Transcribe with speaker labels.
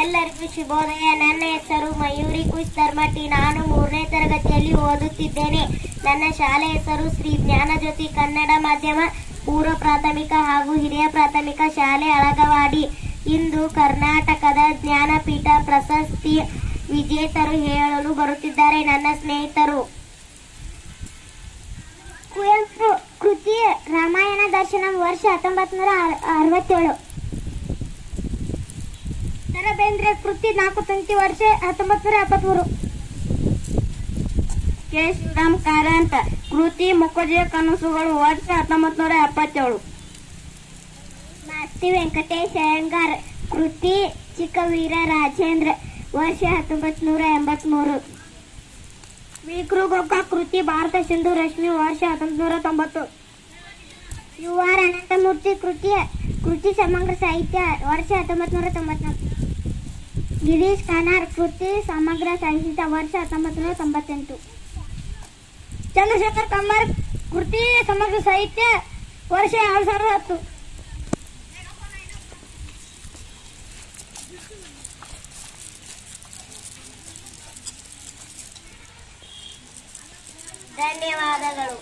Speaker 1: ಎಲ್ಲರಿಗೂ ಶುಭೋದಯ. ನನ್ನ ಹೆಸರು ಮಯೂರಿ ಕುಶ್ ಧರ್ಮಟ್ಟಿ. ನಾನು 3ನೇ ತರಗತಿಯಲ್ಲಿ ಓದುತ್ತಿದ್ದೇನೆ. ನನ್ನ ಶಾಲೆ ಹೆಸರು ಶ್ರೀ ಜ್ಞಾನಜ್ಯೋತಿ ಕನ್ನಡ ಮಾಧ್ಯಮ ಪೂರ್ವ ಪ್ರಾಥಮಿಕ ಹಾಗೂ ಹಿರಿಯ ಪ್ರಾಥಮಿಕ ಶಾಲೆ ಅಳಗವಾಡಿ. ಇಂದು ಕರ್ನಾಟಕದ ಜ್ಞಾನಪೀಠ ಪ್ರಶಸ್ತಿ ವಿಜೇತರು ಹೇಳಲು ಬರುತ್ತಿದ್ದಾರೆ. ನನ್ನ ಸ್ನೇಹಿತರು: ಕುವೆಂಪು ಕೃತಿ ರಾಮಾಯಣ ದರ್ಶನಂ, ವರ್ಷ 1967. ದ.ರಾ ಬೇಂದ್ರೆ ಕೃತಿ ನಾಲ್ಕು ತಂತಿ, ವರ್ಷ 1973. ಕೆ. ಶಿವರಾಮ್ ಕಾರಂತ ಕೃತಿ ಮುಖಜ ಕನಸುಗಳು, ವರ್ಷ 1977. ಮಾಸ್ತಿ ವೆಂಕಟೇಶ್ ಅಯ್ಯಂಗಾರ್ ಕೃತಿ ಚಿಕ್ಕವೀರ ರಾಜೇಂದ್ರ, ವರ್ಷ 1983. ವಿ. ಕೃ. ಗೋಕಾಕ್ ಕೃತಿ ಭಾರತ ಸಿಂಧು ರಶ್ಮಿ, ವರ್ಷ 1990. ಯು. ಆರ್. ಅನಂತಮೂರ್ತಿ ಕೃತಿ ಸಮಗ್ರ ಸಾಹಿತ್ಯ, ವರ್ಷ 1994. ಗಿರೀಶ್ ಕಾರ್ನಾಡ್ ಕೃತಿ ಸಮಗ್ರ ಸಾಹಿತ್ಯ, ವರ್ಷ 1998. ಚಂದ್ರಶೇಖರ್ ಕಂಬಾರ್ ಕೃತಿ ಸಮಗ್ರ ಸಾಹಿತ್ಯ, ವರ್ಷ 2010. ಧನ್ಯವಾದಗಳು.